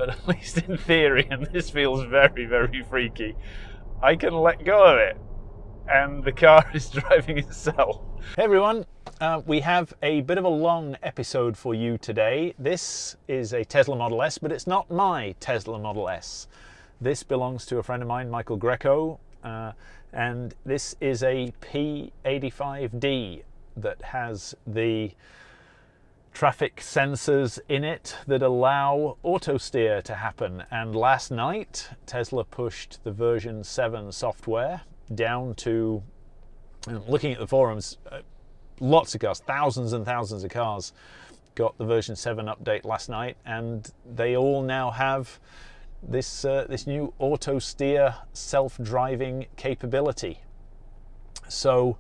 but at least in theory, and this feels very, very freaky, I can let go of it and the car is driving itself. Hey everyone, we have a bit of a long episode for you today. This is a Tesla Model S, but it's not my Tesla Model S. This belongs to a friend of mine, Michael Greco, and this is a P85D that has the traffic sensors in it that allow auto steer to happen. And last night, Tesla pushed the version 7 software down to, looking at the forums, lots of cars, thousands and thousands of cars got the version 7 update last night, and they all now have this new auto steer self-driving capability. So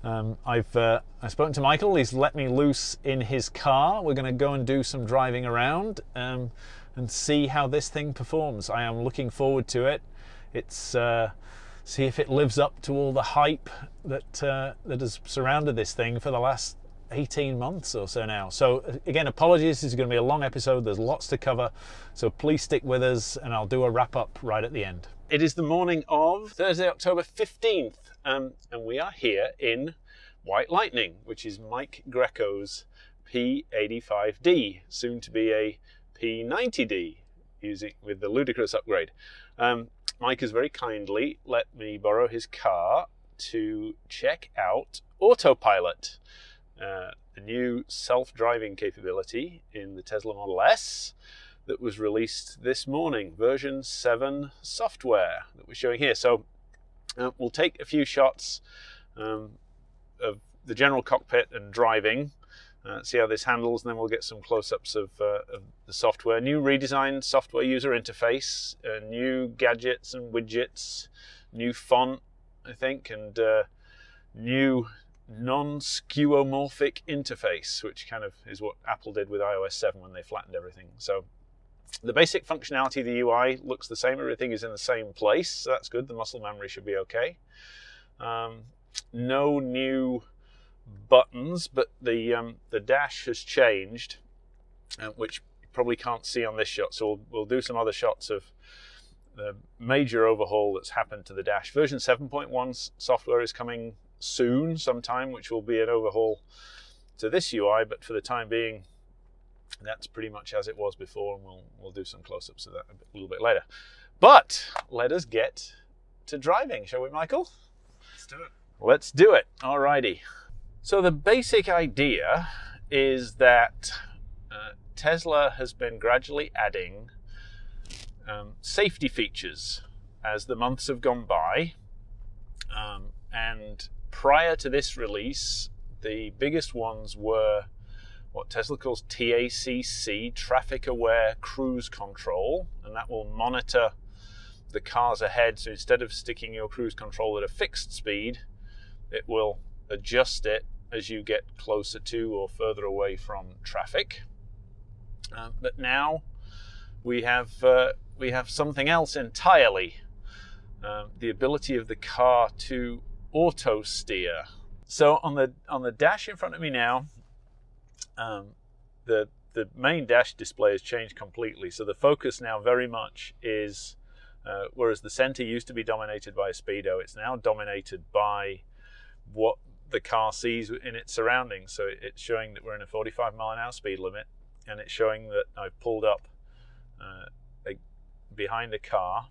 I've spoken to Michael. He's let me loose in his car. We're going to go and do some driving around and see how this thing performs. I am looking forward to it. It's see if it lives up to all the hype that has surrounded this thing for the last 18 months or so now. So again, apologies, this is going to be a long episode. There's lots to cover, so please stick with us and I'll do a wrap up right at the end. It is the morning of Thursday, October 15th, and we are here in White Lightning, which is Mike Greco's P85D, soon to be a P90D, with the ludicrous upgrade. Mike has very kindly let me borrow his car to check out autopilot, the new self-driving capability in the Tesla Model S that was released this morning, version 7 software that we're showing here. So we'll take a few shots of the general cockpit and driving, see how this handles, and then we'll get some close-ups of the software. New redesigned software user interface, new gadgets and widgets, new font, I think, and new non-skeuomorphic interface, which kind of is what Apple did with iOS 7 when they flattened everything. So the basic functionality of the UI looks the same. Everything is in the same place, so that's good. The muscle memory should be okay. No new buttons, but the dash has changed, which you probably can't see on this shot. So we'll do some other shots of the major overhaul that's happened to the dash. Version 7.1 software is coming soon, sometime, which will be an overhaul to this UI. But for the time being, that's pretty much as it was before, and we'll do some close-ups of that a little bit later. But let us get to driving, shall we, Michael? Let's do it. Let's do it. Alrighty. So the basic idea is that Tesla has been gradually adding safety features as the months have gone by, and prior to this release, the biggest ones were what Tesla calls TACC, Traffic Aware Cruise Control, and that will monitor the cars ahead. So instead of sticking your cruise control at a fixed speed, it will adjust it as you get closer to or further away from traffic. But now we have something else entirely, the ability of the car to auto steer. So on the dash in front of me now, the main dash display has changed completely. So the focus now very much is, whereas the center used to be dominated by a speedo, it's now dominated by what the car sees in its surroundings. So it's showing that we're in a 45 mile an hour speed limit, and it's showing that I've pulled up behind a car,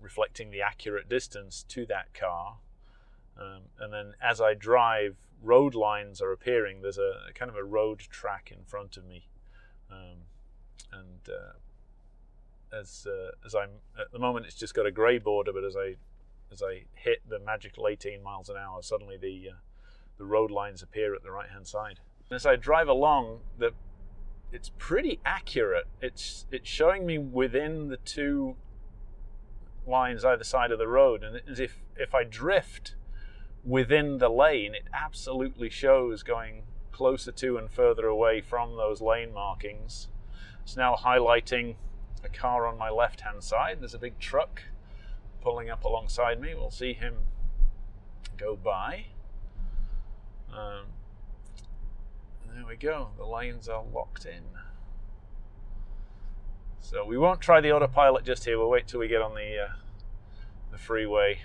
reflecting the accurate distance to that car. And then as I drive, road lines are appearing. There's a kind of a road track in front of me, as I'm at the moment, it's just got a grey border. But as I hit the magical 18 miles an hour, suddenly the road lines appear at the right hand side. And as I drive along, it's pretty accurate. It's showing me within the two lines either side of the road, and as if I drift within the lane, it absolutely shows going closer to and further away from those lane markings. It's now highlighting a car on my left hand side. There's a big truck pulling up alongside me. We'll see him go by. There we go, the lanes are locked in. So we won't try the autopilot just here. We'll wait till we get on the freeway.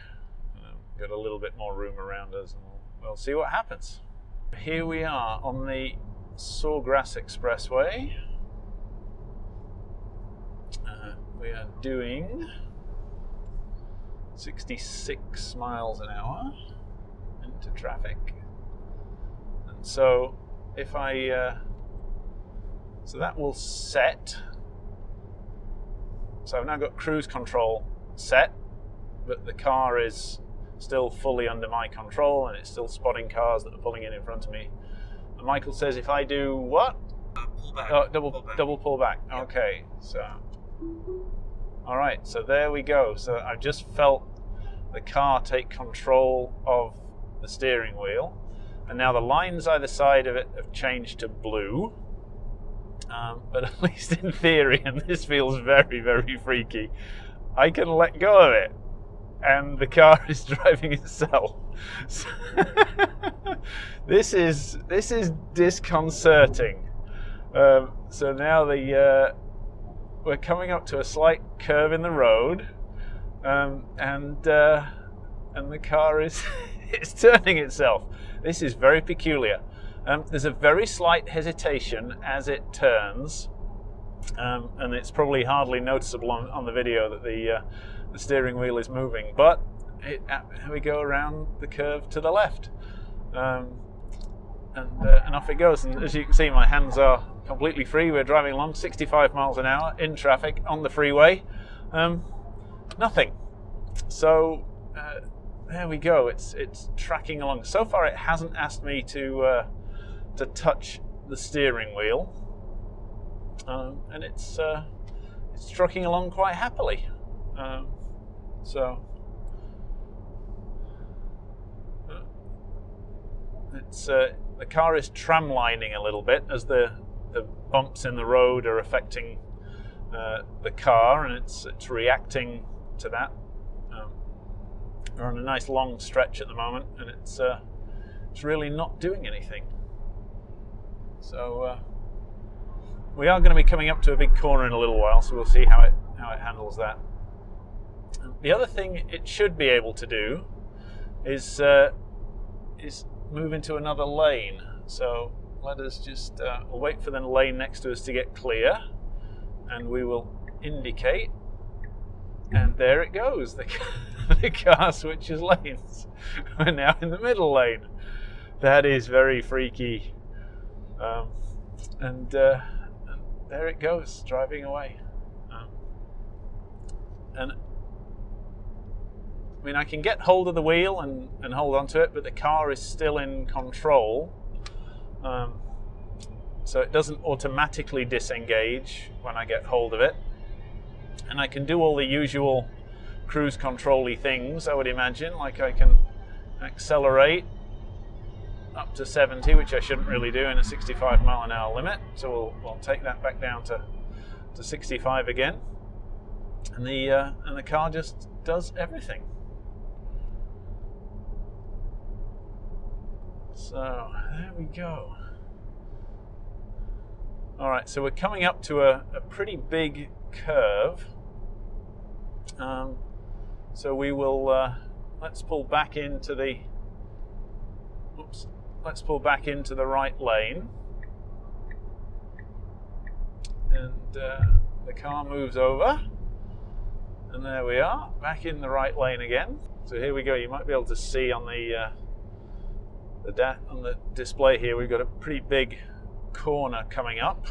Got a little bit more room around us, and we'll see what happens. Here we are on the Sawgrass Expressway. We are doing 66 miles an hour into traffic. And so if so that will set. So I've now got cruise control set, but the car is still fully under my control and it's still spotting cars that are pulling in front of me. And Michael says if I do what? Pull back. Oh, double pull back. Yep. Okay, so all right, so there we go. So I've just felt the car take control of the steering wheel, and now the lines either side of it have changed to blue. But at least in theory, and this feels very, very freaky, I can let go of it and the car is driving itself. So this is disconcerting. So now we're coming up to a slight curve in the road, and the car is it's turning itself. This is very peculiar. There's a very slight hesitation as it turns, and it's probably hardly noticeable on the video that the steering wheel is moving. But here we go around the curve to the left, and off it goes. And as you can see, my hands are completely free. We're driving along 65 miles an hour in traffic on the freeway. Nothing. So there we go. It's tracking along. So far, it hasn't asked me to touch the steering wheel, and it's trucking along quite happily. So it's the car is tramlining a little bit as the bumps in the road are affecting the car, and it's reacting to that. We're on a nice long stretch at the moment, and it's really not doing anything. So we are going to be coming up to a big corner in a little while, so we'll see how it handles that. The other thing it should be able to do is move into another lane. So let us just we'll wait for the lane next to us to get clear, and we will indicate. And there it goes. The car switches lanes. We're now in the middle lane. That is very freaky. And there it goes, driving away. And I mean, I can get hold of the wheel and hold onto it, but the car is still in control. So it doesn't automatically disengage when I get hold of it. And I can do all the usual cruise control-y things, I would imagine, like I can accelerate up to 70, which I shouldn't really do in a 65 mile an hour limit. So we'll take that back down to 65 again. And the car just does everything. So there we go. All right, so we're coming up to a pretty big curve. So we will let's pull back into the right lane, and the car moves over, and there we are, back in the right lane again. So here we go. You might be able to see on the display here, we've got a pretty big corner coming up.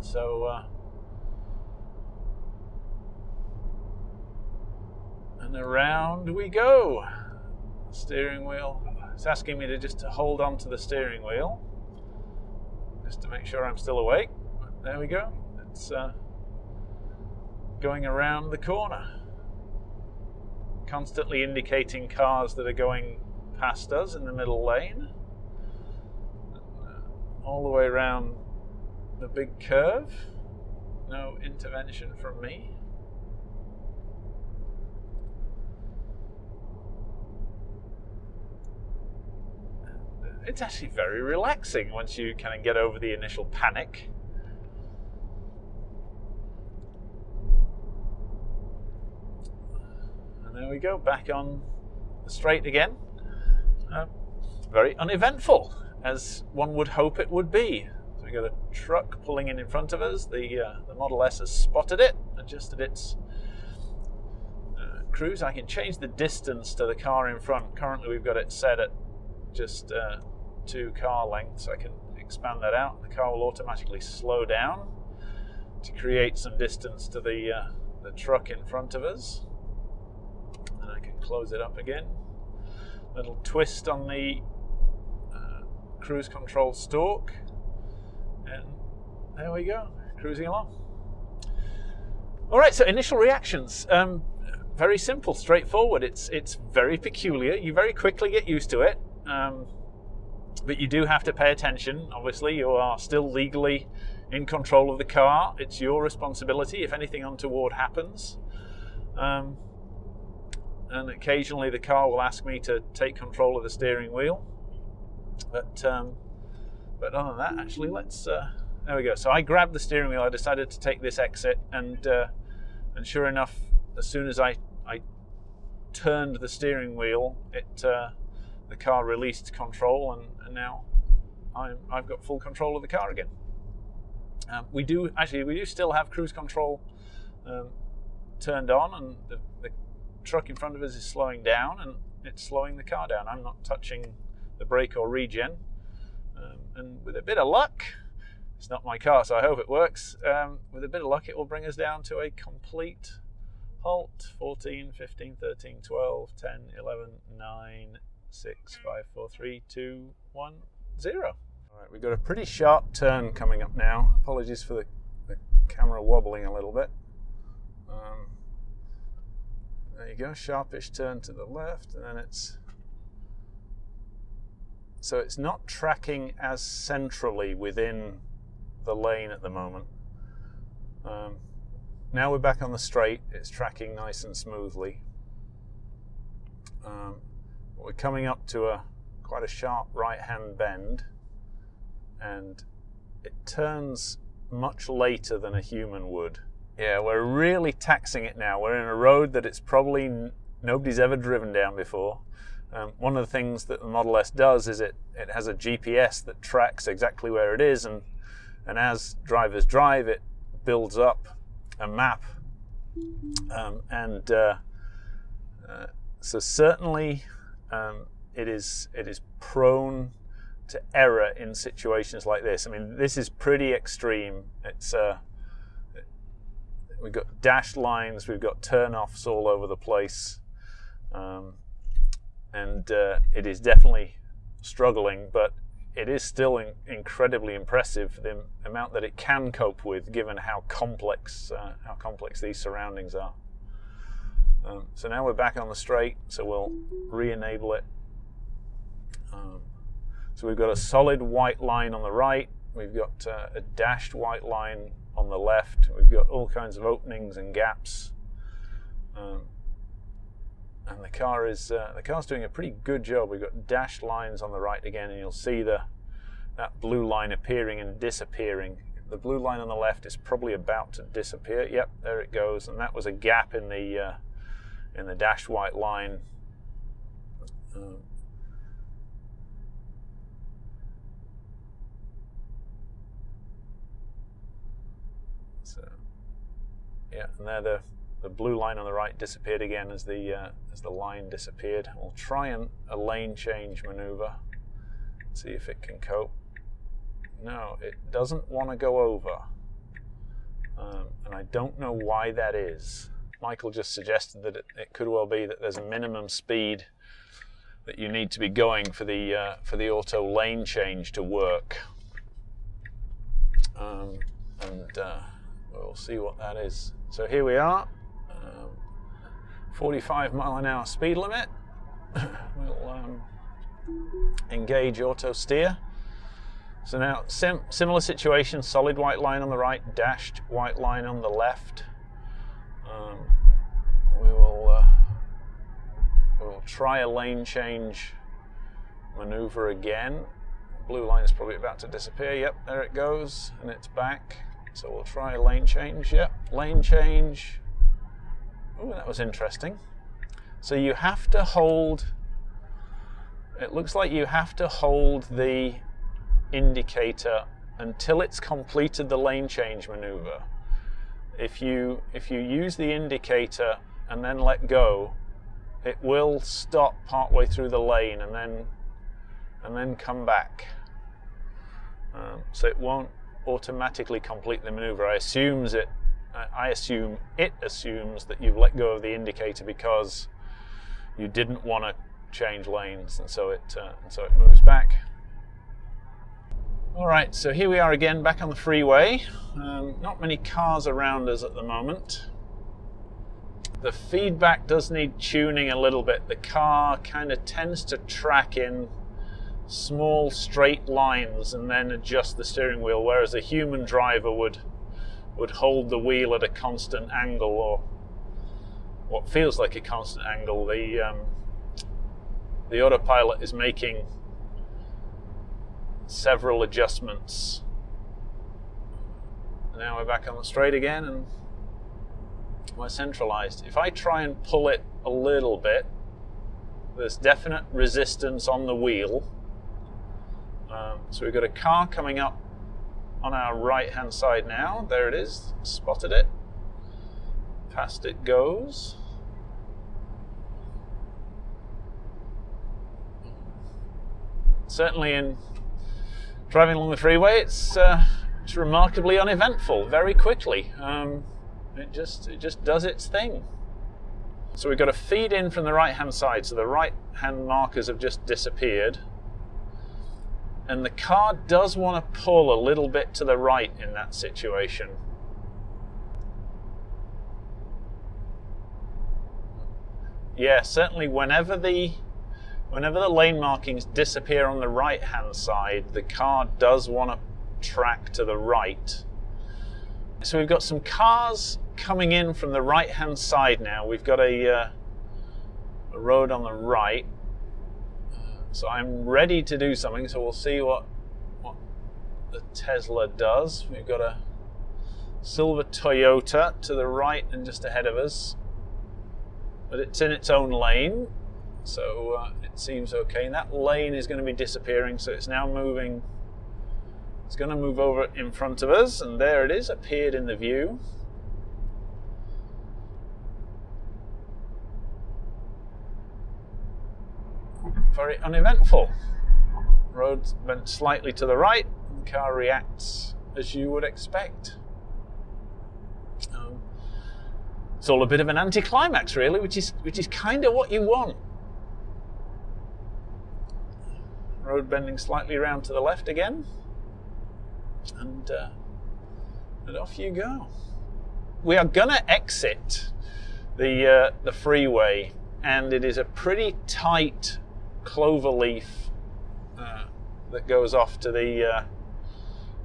So and around we go. Steering wheel. It's asking me to just hold on to the steering wheel just to make sure I'm still awake. There we go. It's going around the corner, constantly indicating cars that are going past us in the middle lane, all the way around the big curve. No intervention from me. It's actually very relaxing once you kind of get over the initial panic. there we go, back on the straight again. Very uneventful, as one would hope it would be. So we've got a truck pulling in front of us. The Model S has spotted it, adjusted its cruise. I can change the distance to the car in front. Currently we've got it set at just 2 car lengths. I can expand that out. The car will automatically slow down to create some distance to the truck in front of us. And I can close it up again. Little twist on the cruise control stalk, and there we go, cruising along. All right, so initial reactions. Very simple, straightforward. It's very peculiar. You very quickly get used to it, but you do have to pay attention. Obviously, you are still legally in control of the car. It's your responsibility if anything untoward happens. And occasionally the car will ask me to take control of the steering wheel. But other than that, actually, let's. There we go. So I grabbed the steering wheel. I decided to take this exit, and sure enough, as soon as I turned the steering wheel, the car released control, and now I've got full control of the car again. We do still have cruise control turned on, and the truck in front of us is slowing down, and it's slowing the car down. I'm not touching the brake or regen, and with a bit of luck, it's not my car, so I hope it works. With a bit of luck, it will bring us down to a complete halt. 14, 15, 13, 12, 10, 11, 9, 6, 5, 4, 3, 2, 1, 0. All right, we've got a pretty sharp turn coming up now. Apologies for the camera wobbling a little bit. There you go, sharpish turn to the left, and then it's not tracking as centrally within the lane at the moment. Now we're back on the straight, it's tracking nice and smoothly. We're coming up to quite a sharp right-hand bend, and it turns much later than a human would. Yeah, we're really taxing it now. We're in a road that it's probably nobody's ever driven down before. One of the things that the Model S does is it has a GPS that tracks exactly where it is, and as drivers drive, it builds up a map. So certainly it is prone to error in situations like this. I mean, this is pretty extreme. It's we've got dashed lines, we've got turn-offs all over the place, and it is definitely struggling, but it is still incredibly impressive, the amount that it can cope with, given how complex these surroundings are. So now we're back on the straight, so we'll re-enable it. So we've got a solid white line on the right, we've got a dashed white line on the left, we've got all kinds of openings and gaps, and the car's doing a pretty good job. We've got dashed lines on the right again, and you'll see that blue line appearing and disappearing. The blue line on the left is probably about to disappear. Yep, there it goes, and that was a gap in the dashed white line. So, yeah, and there the blue line on the right disappeared again as the line disappeared. We'll try a lane change maneuver, see if it can cope. No, it doesn't want to go over, and I don't know why that is. Michael just suggested that it could well be that there's a minimum speed that you need to be going for the auto lane change to work, and we'll see what that is. So here we are, 45 mile an hour speed limit. We'll engage auto steer. So now similar situation, solid white line on the right, dashed white line on the left. We'll try a lane change maneuver again. Blue line is probably about to disappear. Yep, there it goes, and it's back. So we'll try a lane change. Yep, lane change. Oh, that was interesting. So you have to hold, it looks like you have to hold the indicator until it's completed the lane change maneuver. If you use the indicator and then let go, it will stop partway through the lane and then come back. So it won't automatically complete the maneuver. I assume it assumes that you've let go of the indicator because you didn't want to change lanes, and so it moves back. All right, so here we are again, back on the freeway. Not many cars around us at the moment. The feedback does need tuning a little bit. The car kind of tends to track in small straight lines and then adjust the steering wheel, whereas a human driver would hold the wheel at a constant angle, or what feels like a constant angle. The autopilot is making several adjustments. Now we're back on the straight again and we're centralized. If I try and pull it a little bit, there's definite resistance on the wheel. So we've got a car coming up on our right hand side now. There it is, spotted it. Past it goes. Certainly in driving along the freeway, it's remarkably uneventful, very quickly. It just does its thing. So we've got a feed in from the right hand side, so the right hand markers have just disappeared. And the car does want to pull a little bit to the right in that situation. Yeah, certainly whenever the lane markings disappear on the right hand side, the car does want to track to the right. So we've got some cars coming in from the right hand side now. We've got a road on the right. So I'm ready to do something, so we'll see what the Tesla does. We've got a silver Toyota to the right and just ahead of us, but it's in its own lane, so it seems okay. And that lane is going to be disappearing, so it's now moving. It's going to move over in front of us, and there it is, appeared in the view. Very uneventful. Road went slightly to the right, and the car reacts as you would expect. It's all a bit of an anticlimax, really, which is kind of what you want. Road bending slightly around to the left again, and off you go. We are gonna exit the freeway, and it is a pretty tight clover leaf that goes off to the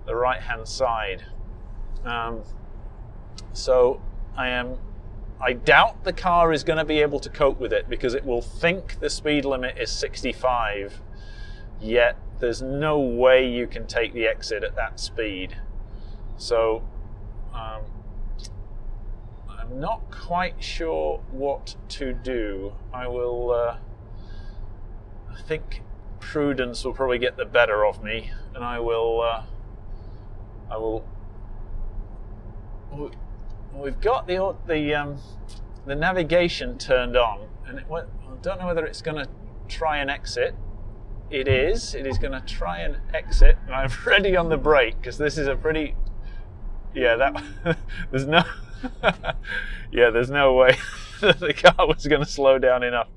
right hand side. So I doubt the car is going to be able to cope with it, because it will think the speed limit is 65, yet there's no way you can take the exit at that speed. So I'm not quite sure what to do. I think prudence will probably get the better of me, and we've got the navigation turned on, and I don't know whether it's going to try and exit. It is going to try and exit, and I'm ready on the brake, because this is a pretty, there's no way that the car was going to slow down enough.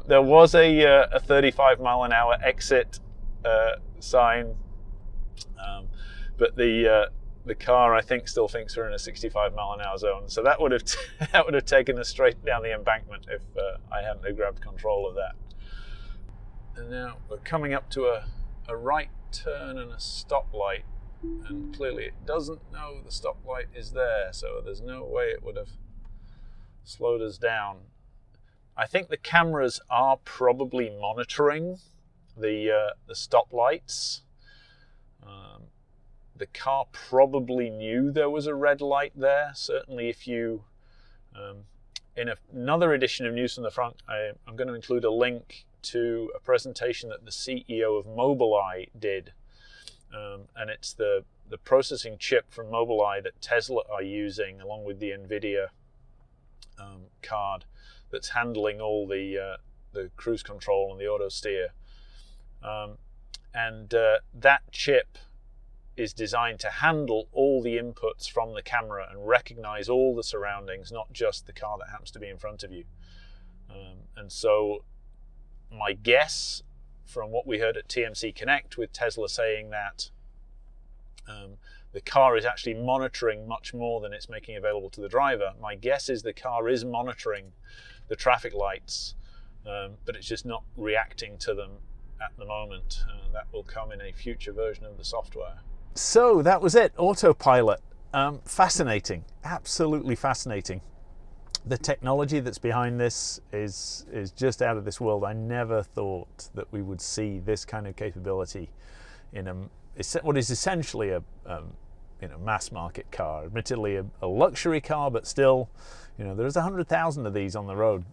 There was a 35 mile an hour exit sign, but the car, I think, still thinks we're in a 65 mile an hour zone. So that would have taken us straight down the embankment if I hadn't have grabbed control of that. And now we're coming up to a right turn and a stoplight, and clearly it doesn't know the stoplight is there, so there's no way it would have slowed us down. I think the cameras are probably monitoring the stoplights. The car probably knew there was a red light there. Certainly if you In another edition of News from the Frunk, I'm going to include a link to a presentation that the CEO of Mobileye did. And it's the processing chip from Mobileye that Tesla are using, along with the NVIDIA card, that's handling all the cruise control and the auto steer. That chip is designed to handle all the inputs from the camera and recognize all the surroundings, not just the car that happens to be in front of you. And so my guess, from what we heard at TMC Connect, with Tesla saying that the car is actually monitoring much more than it's making available to the driver, my guess is the car is monitoring the traffic lights, but it's just not reacting to them at the moment. That will come in a future version of the software. So that was it, autopilot. Fascinating, absolutely fascinating. The technology that's behind this is just out of this world. I never thought that we would see this kind of capability in what is essentially a mass market car. Admittedly a luxury car, but still, there's 100,000 of these on the road,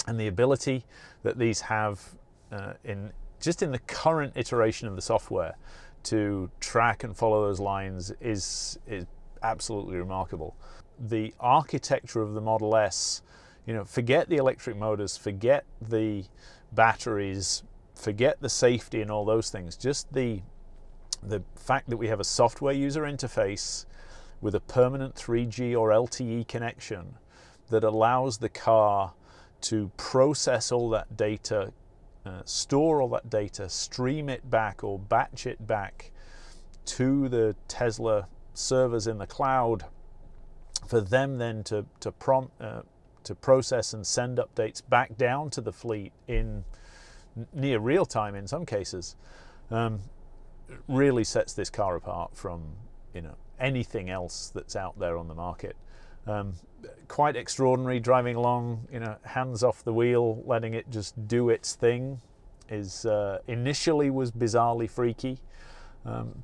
and the ability that these have in the current iteration of the software to track and follow those lines is absolutely remarkable. The architecture of the Model S, forget the electric motors, forget the batteries, forget the safety and all those things. Just the fact that we have a software user interface with a permanent 3G or LTE connection that allows the car to process all that data, store all that data, stream it back or batch it back to the Tesla servers in the cloud, for them then to process and send updates back down to the fleet in near real time in some cases, really sets this car apart from anything else that's out there on the market. Quite extraordinary. Driving along, hands off the wheel, letting it just do its thing, initially was bizarrely freaky,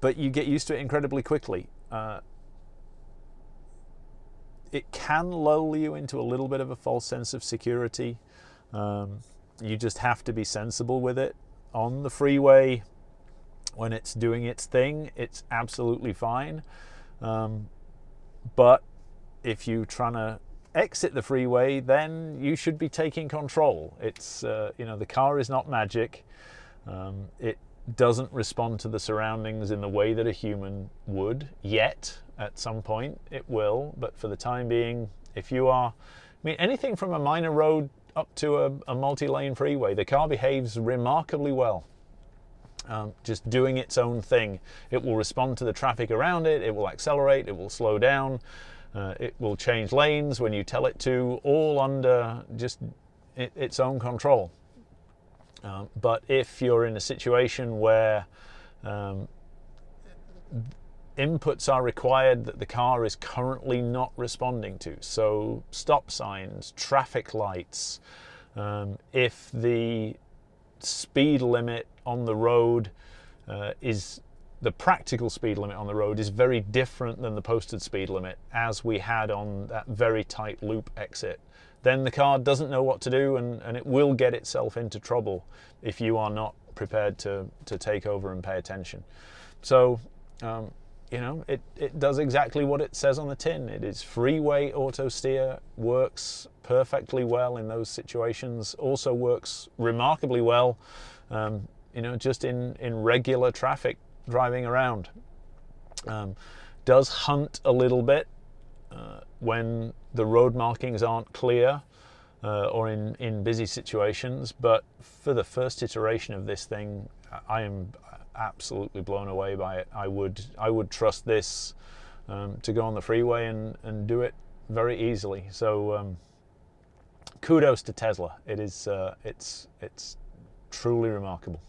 but you get used to it incredibly quickly. It can lull you into a little bit of a false sense of security. You just have to be sensible with it. On the freeway, when it's doing its thing, it's absolutely fine. But if you're trying to exit the freeway, then you should be taking control. It's the car is not magic. It doesn't respond to the surroundings in the way that a human would yet. At some point it will, but for the time being, if you are, anything from a minor road up to a multi-lane freeway, the car behaves remarkably well. Just doing its own thing. It will respond to the traffic around it, it will accelerate, it will slow down, it will change lanes when you tell it to, all under just its own control. But if you're in a situation where inputs are required that the car is currently not responding to, so stop signs, traffic lights, if the speed limit on the road the practical speed limit on the road is very different than the posted speed limit, as we had on that very tight loop exit, then the car doesn't know what to do, and it will get itself into trouble if you are not prepared to take over and pay attention. So it does exactly what it says on the tin. It is freeway auto steer, works perfectly well in those situations, also works remarkably well just in regular traffic driving around. Does hunt a little bit when the road markings aren't clear or in busy situations, but for the first iteration of this thing, I am absolutely blown away by it. I would trust this to go on the freeway and do it very easily. So kudos to Tesla. It is it's truly remarkable.